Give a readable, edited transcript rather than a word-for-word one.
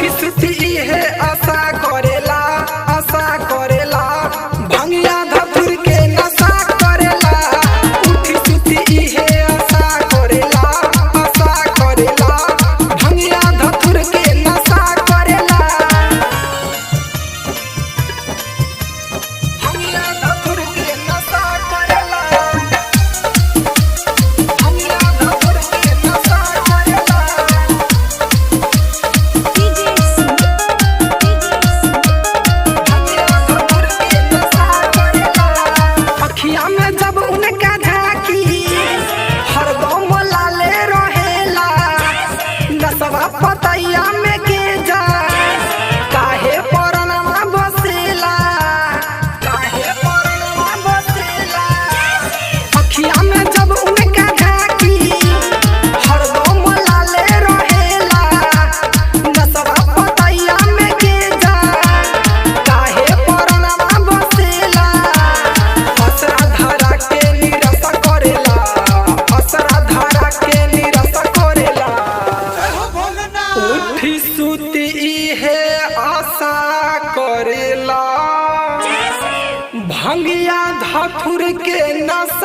उठी सुती है आशा करेला भंगिया धतुर के नशा करेला। उठी सुती है आशा करेला भंगिया धतुर के नशा करेला। भंगिया धतुर के नशा करेला। भंगिया धतुर के नशा करेला। अखिया में जब उनका झांकी हरदम लाले रहेला। नसवा पतैया में के जा काहे परनवा बसेला। अखिया में जब उनका झांकी हरदम लाले रहेला। नसवा पतैया में के जा काहे परनवा बसेला। असरा धारा के निरस करेला। उठी सुती है आशा करेला भंगिया धतुर के नशा